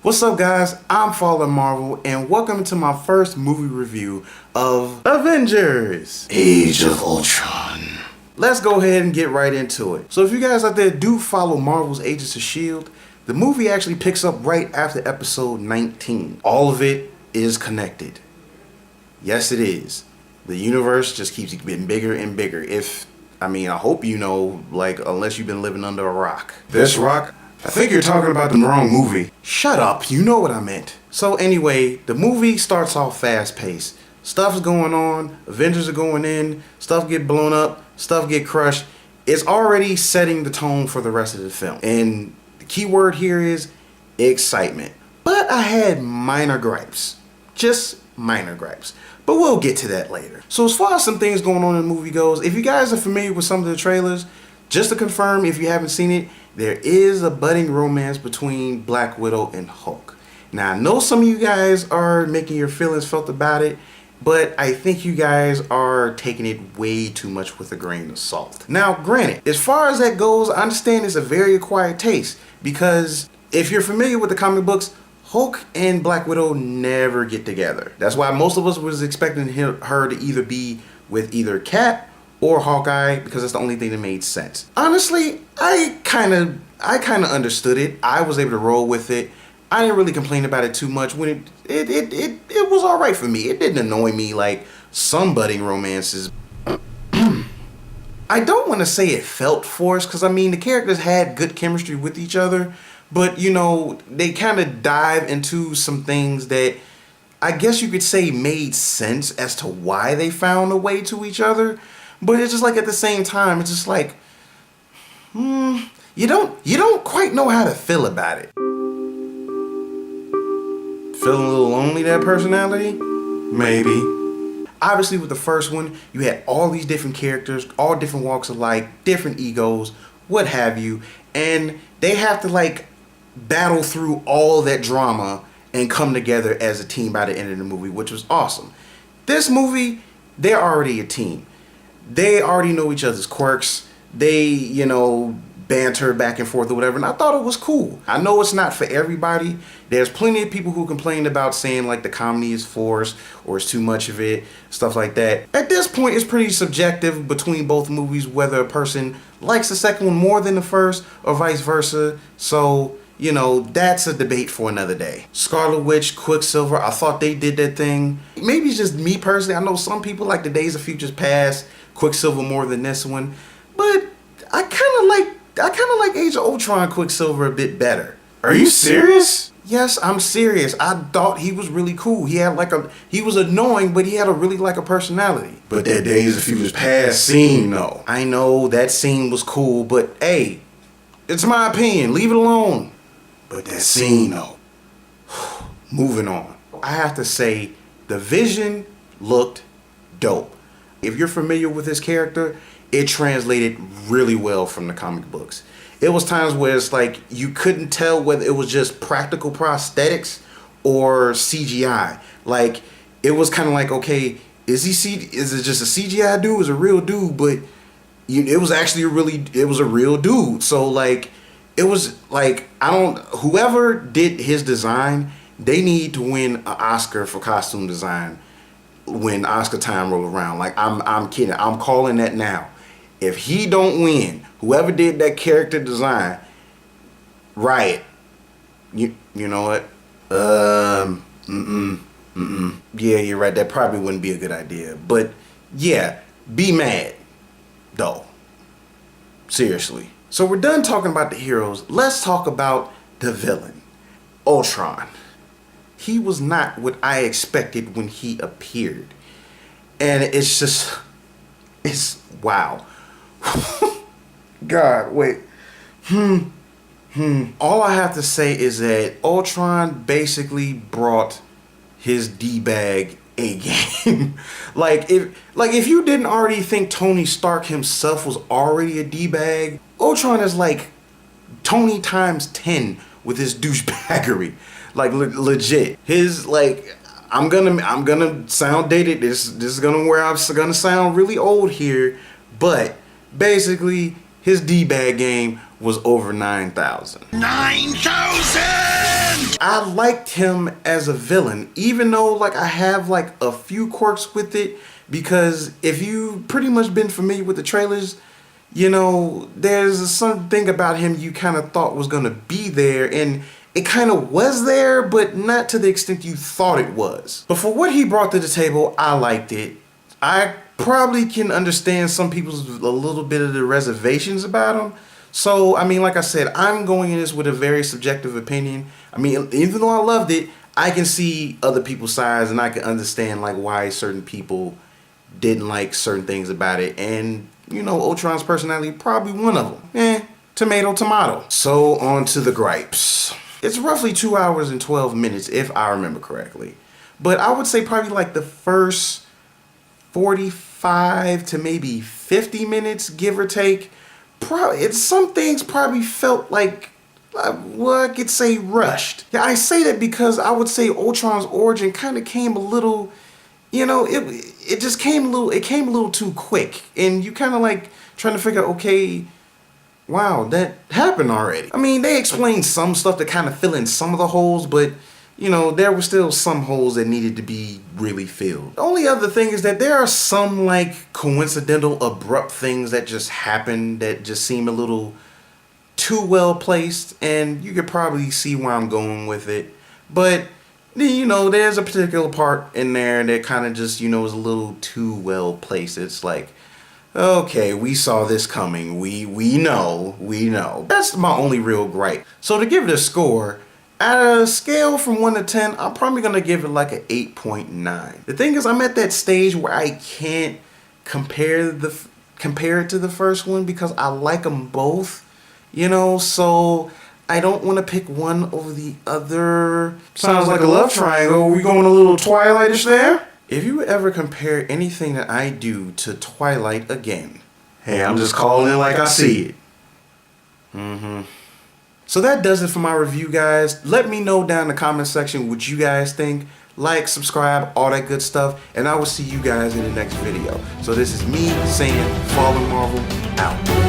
What's up guys, I'm FallenMarvel and welcome to my first movie review of Avengers Age of Ultron. Let's go ahead and get right into it. So if you guys out there do follow Marvel's Agents of S.H.I.E.L.D., the movie actually picks up right after episode 19. All of it is connected. Yes it is. The universe just keeps getting bigger and bigger. I hope you know, unless you've been living under a rock. This rock? I think you're talking about the wrong movie. Shut up, you know what I meant. So anyway, the movie starts off fast paced. Stuff's going on, Avengers are going in, stuff get blown up, stuff get crushed. It's already setting the tone for the rest of the film. And the key word here is excitement. But I had minor gripes. Just minor gripes. But we'll get to that later. So as far as some things going on in the movie goes, if you guys are familiar with some of the trailers, just to confirm if you haven't seen it, there is a budding romance between Black Widow and Hulk. Now, I know some of you guys are making your feelings felt about it, but I think you guys are taking it way too much with a grain of salt. Now, granted, as far as that goes, I understand it's a very acquired taste, because if you're familiar with the comic books, Hulk and Black Widow never get together. That's why most of us was expecting her to either be with either Cap or Hawkeye, because that's the only thing that made sense. Honestly, I kind of understood it. I was able to roll with it. I didn't really complain about it too much. When it was all right for me. It didn't annoy me like some budding romances. I don't want to say it felt forced, because the characters had good chemistry with each other, but you know, they kind of dive into some things that I guess you could say made sense as to why they found a way to each other. But it's just like, at the same time, it's just like, you don't quite know how to feel about it. Feeling a little lonely, that personality? Maybe. Obviously with the first one, you had all these different characters, all different walks of life, different egos, what have you, and they have to battle through all that drama and come together as a team by the end of the movie, which was awesome. This movie, they're already a team. They already know each other's quirks. They, banter back and forth or whatever. And I thought it was cool. I know it's not for everybody. There's plenty of people who complain about saying the comedy is forced or it's too much of it, stuff like that. At this point, it's pretty subjective between both movies, whether a person likes the second one more than the first or vice versa. So, that's a debate for another day. Scarlet Witch, Quicksilver, I thought they did their thing. Maybe it's just me personally. I know some people like the Days of Futures Past, Quicksilver more than this one, but I kind of like Age of Ultron Quicksilver a bit better. Are you serious? Yes, I'm serious. I thought he was really cool. He had he was annoying, but he had a personality. But that Days of Futures Past scene though. I know that scene was cool, but hey, it's my opinion. Leave it alone. But that scene though. Moving on. I have to say, the Vision looked dope. If you're familiar with his character, it translated really well from the comic books. It was times where it's you couldn't tell whether it was just practical prosthetics or CGI. It was kind of okay, is it just a CGI dude? Is a real dude? But it was actually a real dude. So it was whoever did his design, they need to win an Oscar for costume design when Oscar time roll around. I'm kidding. I'm calling that now. If he don't win, whoever did that character design, riot. You know what? Yeah, you're right. That probably wouldn't be a good idea. But yeah, be mad though. Seriously. So we're done talking about the heroes. Let's talk about the villain, Ultron. He was not what I expected when he appeared. And it's wow. God, wait. All I have to say is that Ultron basically brought his D-bag A game. if you didn't already think Tony Stark himself was already a D-bag, Ultron is Tony times 10 with his douchebaggery. Legit. His I'm gonna sound dated. This is gonna sound really old here, but basically his D-bag game was over 9,000. 9,000! I liked him as a villain, even though like I have like a few quirks with it, because if you pretty much been familiar with the trailers, you know, there's something about him you kind of thought was gonna be there, and it kind of was there, but not to the extent you thought it was. But for what he brought to the table, I liked it. I probably can understand some people's a little bit of the reservations about him. So, I mean, like I said, I'm going in this with a very subjective opinion. I mean, even though I loved it, I can see other people's sides, and I can understand like why certain people didn't like certain things about it. And, you know, Ultron's personality, probably one of them. Tomato, tomato. So, on to the gripes. It's roughly 2 hours and 12 minutes, if I remember correctly. But I would say probably like the first 45 to maybe 50 minutes, give or take. Some things probably felt like, well, I could say rushed. Yeah, I say that because I would say Ultron's origin kind of came a little, you know, it just came a little too quick. And you kind of like trying to figure, okay, wow, that happened already. I mean, they explained some stuff to kind of fill in some of the holes, but you know, there were still some holes that needed to be really filled. The only other thing is that there are some like coincidental, abrupt things that just happen that just seem a little too well placed, and you could probably see where I'm going with it. But you know, there's a particular part in there that kind of just, you know, is a little too well placed. It's like, okay, we saw this coming. We know. That's my only real gripe. So to give it a score, at a scale from 1 to 10, I'm probably going to give it like an 8.9. The thing is, I'm at that stage where I can't compare it to the first one because I like them both, you know, so I don't want to pick one over the other. Sounds like a love triangle. Are we going a little Twilight-ish there? If you ever compare anything that I do to Twilight again, hey, I'm just calling it like I see it. So that does it for my review, guys. Let me know down in the comment section what you guys think. Like, subscribe, all that good stuff. And I will see you guys in the next video. So this is me saying FallenMarvel out.